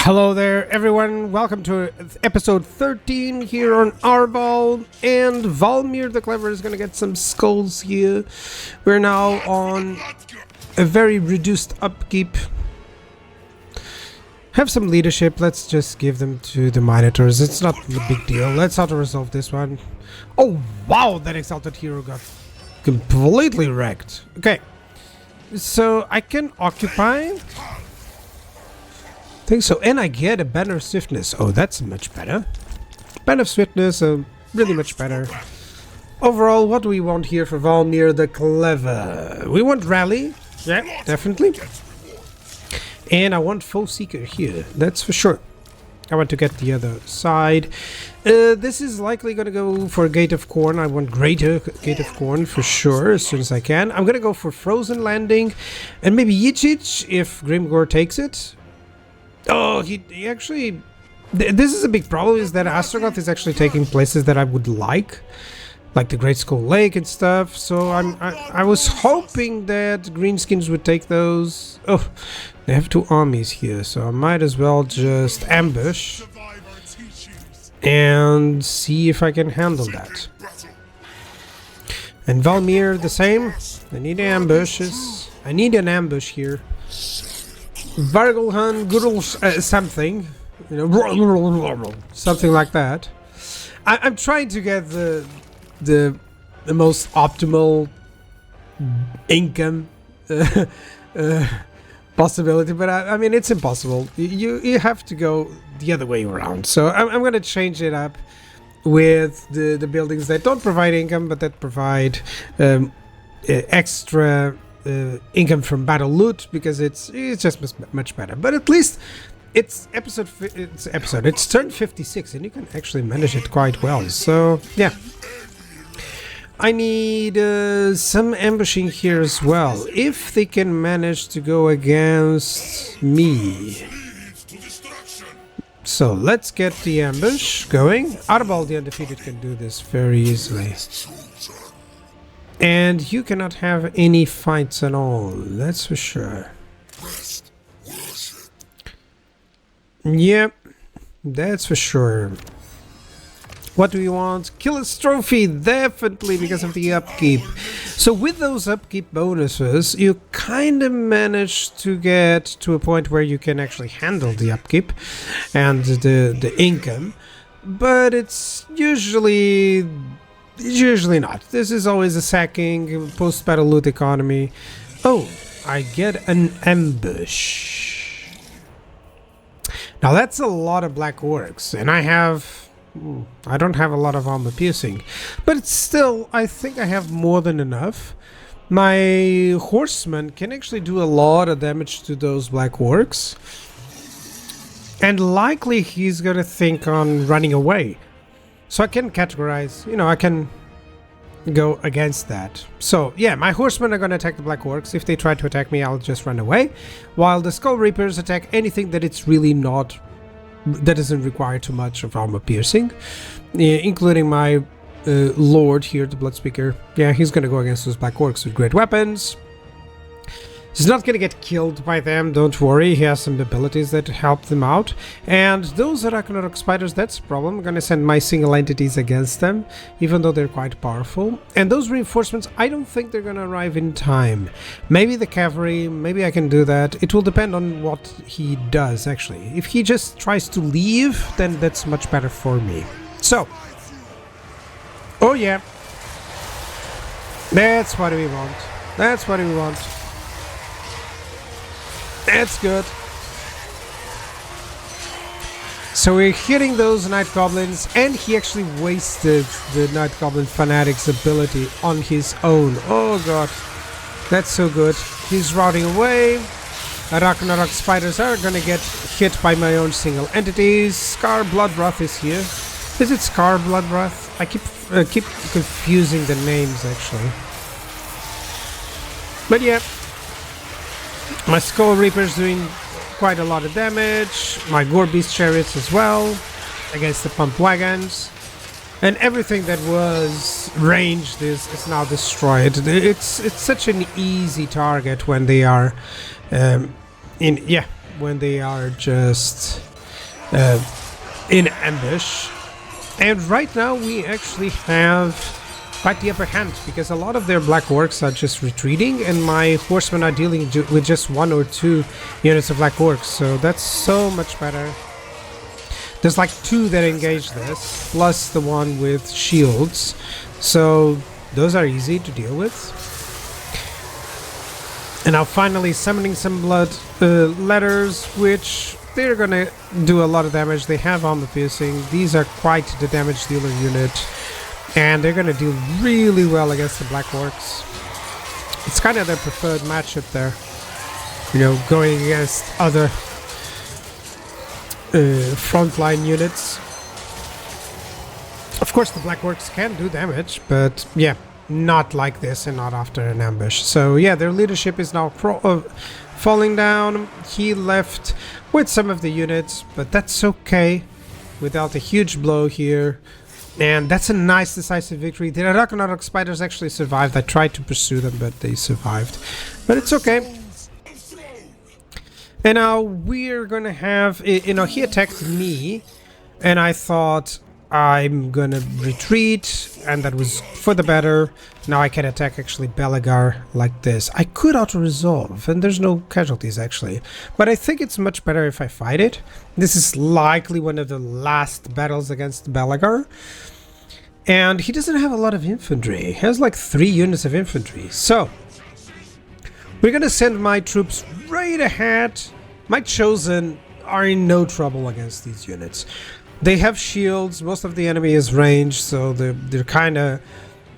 Hello there, everyone. Welcome to episode 13 here on Arbaal, and Valmir the Clever is going to get some skulls here. We're now on a very reduced upkeep. Have some leadership. Let's just give them to the Minotaurs. It's not a big deal. Let's auto-resolve this one. Oh, wow, that Exalted Hero got completely wrecked. Okay, so I can occupy... think so, and I get a banner of swiftness. Oh, that's much better. Banner of swiftness, really much better. Overall, what do we want here for Valmir the Clever? We want rally, yeah, definitely. And I want foe seeker here, that's for sure. I want to get the other side. This is likely going to go for Gate of Corn. I want greater Gate of Corn for sure, as soon as I can. I'm going to go for Frozen Landing, and maybe Yichich if Grimgor takes it. Oh, he actually... This is a big problem, is that Astrogoth is actually taking places that I would like the Great Skull Lake and stuff, so I was hoping that Greenskins would take those. Oh, they have two armies here, so I might as well just ambush and see if I can handle that. And Valmir the same. I need ambushes. I need an ambush here. Vargulhan, something, you know, something like that. I'm trying to get the most optimal income possibility, but I mean it's impossible. You have to go the other way around. So I'm going to change it up with the buildings that don't provide income, but that provide extra. Income from battle loot, because it's just much better. But at least it's turn 56 and you can actually manage it quite well. So yeah, I need some ambushing here as well, if they can manage to go against me. So let's get the ambush going. Arbaal the Undefeated can do this very easily. And you cannot have any fights at all, that's for sure. Yep, that's for sure. What do we want? Killer's Trophy, definitely, because of the upkeep. So with those upkeep bonuses, you kind of manage to get to a point where you can actually handle the upkeep and the income. But it's usually not. This is always a sacking, post-battle loot economy. Oh, I get an ambush. Now that's a lot of black orcs, and I don't have a lot of armor piercing, but it's still, I think I have more than enough. My horseman can actually do a lot of damage to those black orcs, and likely he's gonna think on running away. So I can categorize, you know, I can go against that. So yeah, my horsemen are going to attack the black orcs. If they try to attack me, I'll just run away. While the skull reapers attack anything that it's really not, that doesn't require too much of armor piercing, including my lord here, the Bloodspeaker. Yeah, he's going to go against those black orcs with great weapons. He's not going to get killed by them, don't worry, he has some abilities that help them out. And those Arachnorok spiders, that's a problem. I'm going to send my single entities against them, even though they're quite powerful. And those reinforcements, I don't think they're going to arrive in time. Maybe the cavalry, maybe I can do that. It will depend on what he does, actually. If he just tries to leave, then that's much better for me. So, oh yeah, that's what we want. That's what we want. That's good. So we're hitting those Night Goblins, and he actually wasted the Night Goblin Fanatic's ability on his own. Oh god, that's so good. He's routing away. Arachnorok spiders are gonna get hit by my own single entities. Scar Bloodwrath is here. Is it Scar Bloodwrath? I keep confusing the names actually. But yeah. My Skull Reaper's doing quite a lot of damage. My Gore Beast Chariots as well against the Pump Wagons. And everything that was ranged is now destroyed. It's such an easy target when they are when they are just in ambush. And right now we actually have quite the upper hand, because a lot of their black orcs are just retreating and my horsemen are dealing with just 1 or 2 units of black orcs, so that's so much better. There's like 2 that engage this, plus the one with shields, so those are easy to deal with. And now finally summoning some blood letters, which they're gonna do a lot of damage. They have armor piercing, these are quite the damage dealer unit. And they're going to do really well against the Black Orcs. It's kind of their preferred matchup there. You know, going against other frontline units. Of course, the Black Orcs can do damage, but yeah, not like this and not after an ambush. So yeah, their leadership is now falling down. He left with some of the units, but that's okay. Without a huge blow here. And that's a nice decisive victory. The Arachnotic spiders actually survived. I tried to pursue them, but they survived. But it's okay. And now we're gonna have, you know, he attacked me, and I thought I'm gonna retreat, and that was for the better. Now I can attack actually Belegar like this. I could auto-resolve, and there's no casualties actually. But I think it's much better if I fight it. This is likely one of the last battles against Belegar. And he doesn't have a lot of infantry. He has like 3 units of infantry. So, we're gonna send my troops right ahead. My chosen are in no trouble against these units. They have shields, most of the enemy is ranged, so they're kind of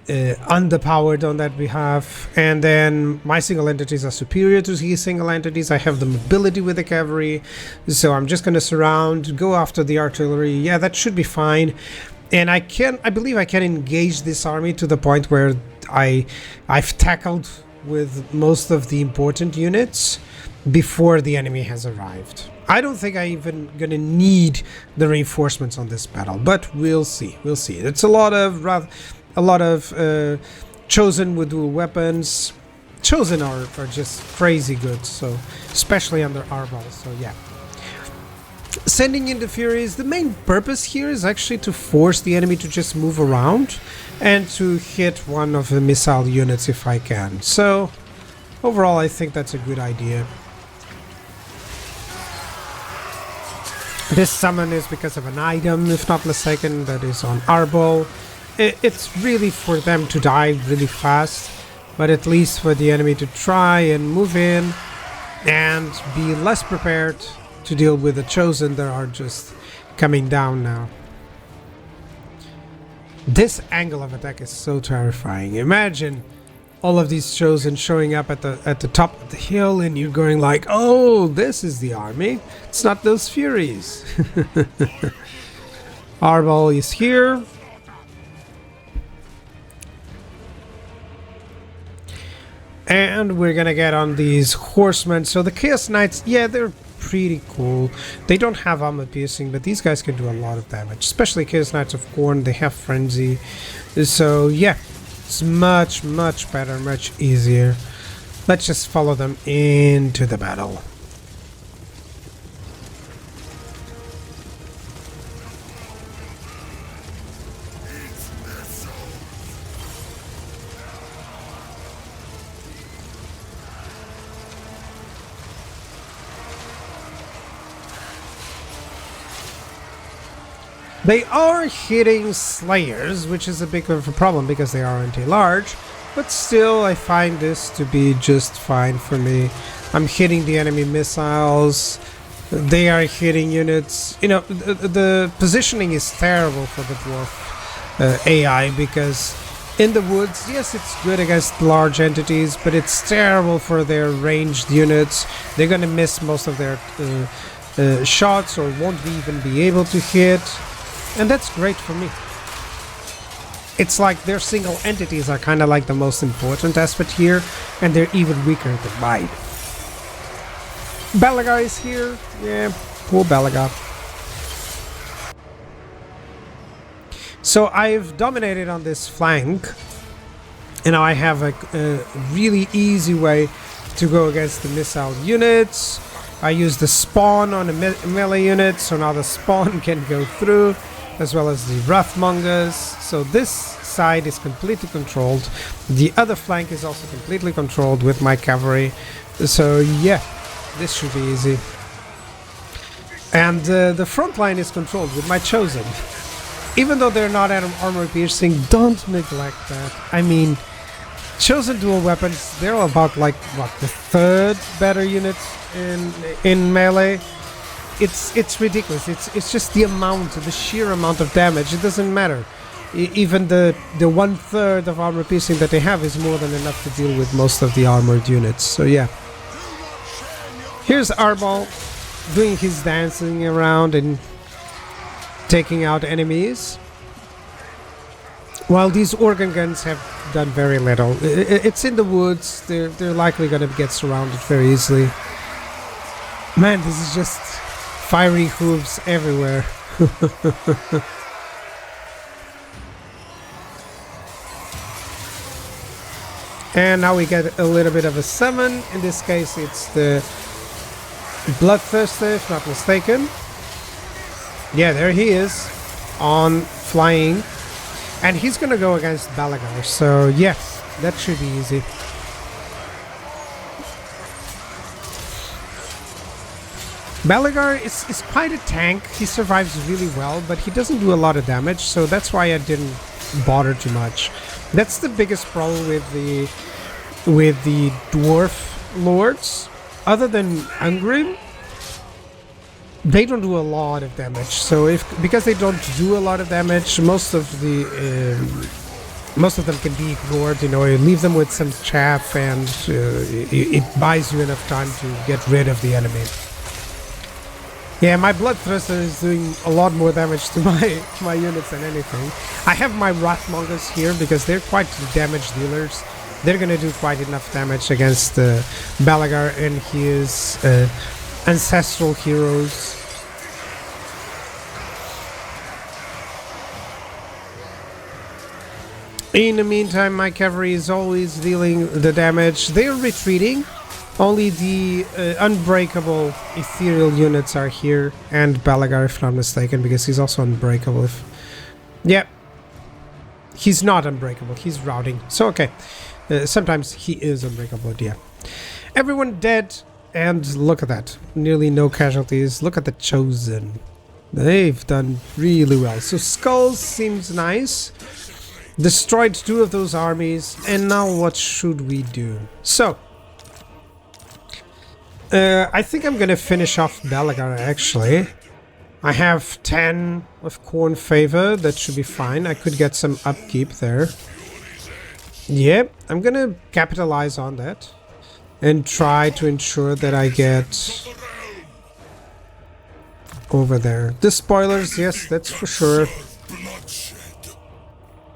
underpowered on that behalf. And then my single entities are superior to his single entities. I have the mobility with the cavalry, so I'm just going to surround, go after the artillery. Yeah, that should be fine. And I believe I can engage this army to the point where I've tackled with most of the important units before the enemy has arrived. I don't think I even gonna need the reinforcements on this battle, but we'll see. We'll see. It's a lot of chosen with dual weapons. Chosen are just crazy good, so especially under Arbaal. So yeah. Sending in the Furies, the main purpose here is actually to force the enemy to just move around and to hit one of the missile units if I can. So overall I think that's a good idea. This summon is because of an item, if not mistaken, that is on Arbaal. It's really for them to die really fast, but at least for the enemy to try and move in and be less prepared to deal with the chosen that are just coming down now. This angle of attack is so terrifying. Imagine all of these chosen showing up at the top of the hill and you're going like, oh, this is the army. It's not those Furies. Arbaal is here. And we're gonna get on these horsemen. So the Chaos Knights, yeah, they're pretty cool. They don't have armor piercing, but these guys can do a lot of damage, especially Chaos Knights of Khorne. They have frenzy, so yeah, it's much better, much easier. Let's just follow them into the battle. They are hitting Slayers, which is a bit of a problem because they are anti-large, but still I find this to be just fine for me. I'm hitting the enemy missiles, they are hitting units. You know, the positioning is terrible for the dwarf AI, because in the woods, yes, it's good against large entities, but it's terrible for their ranged units. They're gonna miss most of their shots or won't even be able to hit. And that's great for me. It's like their single entities are kind of like the most important aspect here, and they're even weaker than mine. Belegar is here. Yeah, poor Belegar. So I've dominated on this flank, and now I have a really easy way to go against the missile units. I use the spawn on a melee unit, so now the spawn can go through, as well as the Wrathmongers. So this side is completely controlled. The other flank is also completely controlled with my cavalry. So yeah, this should be easy. And the front line is controlled with my Chosen. Even though they're not armor piercing, don't neglect that. I mean, Chosen dual weapons, they're about like, what, the third better unit in melee? It's ridiculous. It's just the amount, the sheer amount of damage. It doesn't matter. Even the 1/3 of armor piercing that they have is more than enough to deal with most of the armored units. So yeah. Here's Arbaal doing his dancing around and taking out enemies, while these organ guns have done very little. It's in the woods. They're likely going to get surrounded very easily. Man, this is just fiery hooves everywhere. And now we get a little bit of a summon. In this case, it's the Bloodthirster, if not mistaken. Yeah, there he is, on flying. And he's gonna go against Belegar, so yes, that should be easy. Belegar is quite a tank. He survives really well, but he doesn't do a lot of damage, so that's why I didn't bother too much. That's the biggest problem with the dwarf lords. Other than Ungrim, they don't do a lot of damage. So because they don't do a lot of damage, most of them can be ignored. You know, you leave them with some chaff, and it buys you enough time to get rid of the enemy. Yeah, my Bloodthirster is doing a lot more damage to my units than anything. I have my Wrathmongers here because they're quite damage dealers. They're gonna do quite enough damage against Belegar and his ancestral heroes. In the meantime, my cavalry is always dealing the damage. They're retreating. Only the unbreakable ethereal units are here, and Belegar, if not mistaken, because he's also unbreakable. Yeah, he's not unbreakable. He's routing. So okay, sometimes he is unbreakable. But yeah, everyone dead. And look at that. Nearly no casualties. Look at the Chosen. They've done really well. So Skulls seems nice. Destroyed 2 of those armies. And now what should we do? So, I think I'm gonna finish off Belegar actually. I have 10 of Corn Favor. That should be fine. I could get some upkeep there. Yep, I'm gonna capitalize on that. And try to ensure that I get over there. The spoilers, yes, that's for sure.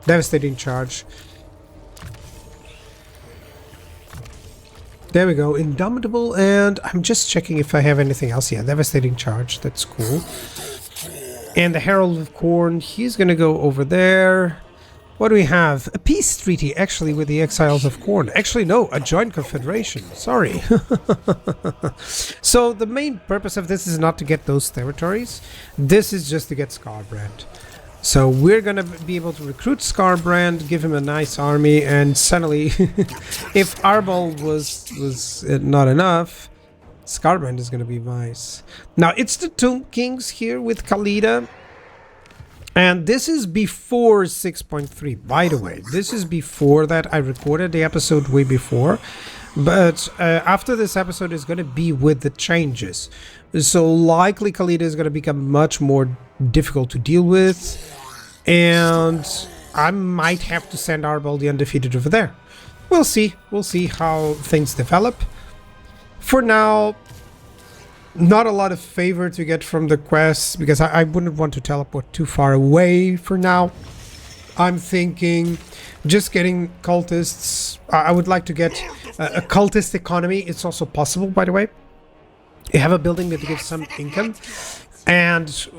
Devastating charge. There we go, Indomitable, and I'm just checking if I have anything else. Yeah, Devastating charge, that's cool. And the Herald of Corn, he's gonna go over there. What do we have? A peace treaty, actually, with the Exiles of Corn. Actually, no, a joint confederation. Sorry. So the main purpose of this is not to get those territories. This is just to get Scarbrand. So we're going to be able to recruit Scarbrand, give him a nice army, and suddenly, if Arbaal was not enough, Scarbrand is going to be nice. Now, it's the Tomb Kings here with Khalida. And this is before 6.3, by the way. This is before that. I recorded the episode way before. But after this episode is going to be with the changes. So likely Khalida is going to become much more difficult to deal with. And I might have to send Arbaal the Undefeated over there. We'll see. We'll see how things develop. For now, not a lot of favor to get from the quests, because I wouldn't want to teleport too far away for now. I'm thinking just getting cultists. I would like to get a cultist economy. It's also possible, by the way. You have a building that gives some income, and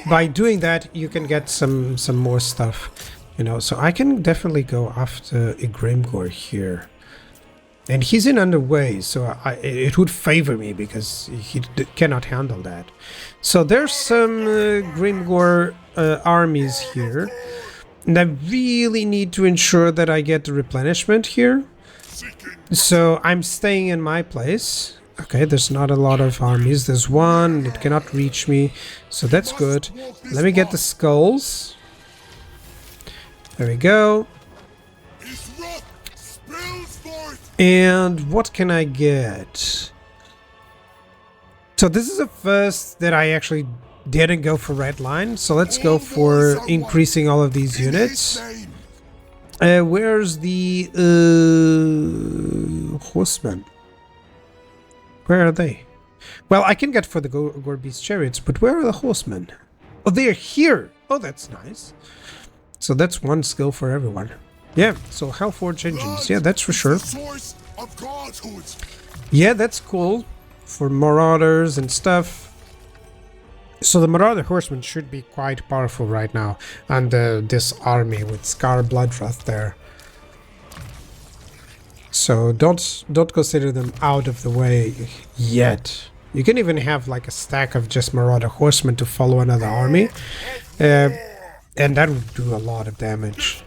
by doing that you can get some more stuff, you know. So I can definitely go after a Grimgor here. And he's in underway, so it would favor me because he cannot handle that. So there's some Grimgore armies here. And I really need to ensure that I get the replenishment here. So I'm staying in my place. Okay, there's not a lot of armies. There's one, it cannot reach me. So that's good. Let me get the skulls. There we go. And what can I get? So this is the first that I actually didn't go for red line. So let's go for increasing all of these units. Where's the horsemen? Where are they? Well, I can get for the Gorbeast chariots, but where are the horsemen? Oh, they're here! Oh, that's nice. So that's one skill for everyone. Yeah, so Hellforge engines. Yeah, that's for sure. Yeah, that's cool. For marauders and stuff. So the Marauder Horsemen should be quite powerful right now. And this army with Scar Bloodwrath there. So don't consider them out of the way yet. You can even have like a stack of just Marauder Horsemen to follow another army. And that would do a lot of damage.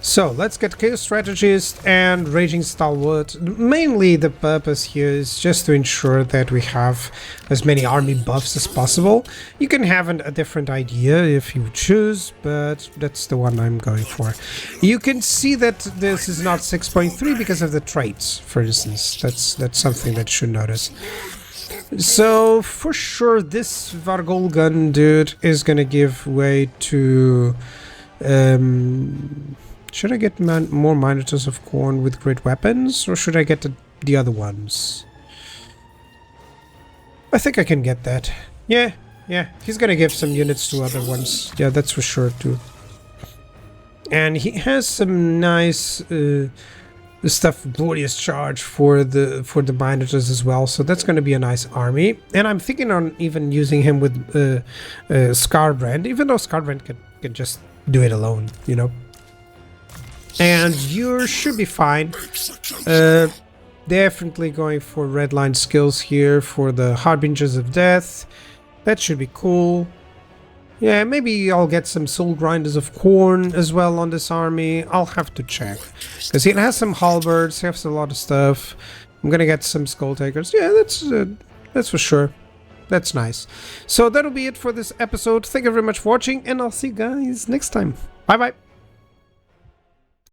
So let's get Chaos Strategist and Raging Stalwart. Mainly the purpose here is just to ensure that we have as many army buffs as possible. You can have a different idea if you choose, but that's the one I'm going for. You can see that this is not 6.3 because of the traits, for instance. That's something that you should notice. So for sure this Vargolgan dude is gonna give way to... should I get more Minotors of Corn with great weapons, or should I get the other ones? I think I can get that. Yeah, he's gonna give some units to other ones. Yeah, that's for sure too. And he has some nice stuff, Glorious Charge for the Minotors as well, so that's gonna be a nice army. And I'm thinking on even using him with Scarbrand, even though Scarbrand can just do it alone, you know. And you should be fine. Definitely going for red line skills here for the Harbingers of Death. That should be cool. Yeah, maybe I'll get some Soul Grinders of Corn as well on this army. I'll have to check. Because it has some halberds, has a lot of stuff. I'm gonna get some Skull Takers. Yeah, that's for sure. That's nice. So that'll be it for this episode. Thank you very much for watching, and I'll see you guys next time. Bye-bye.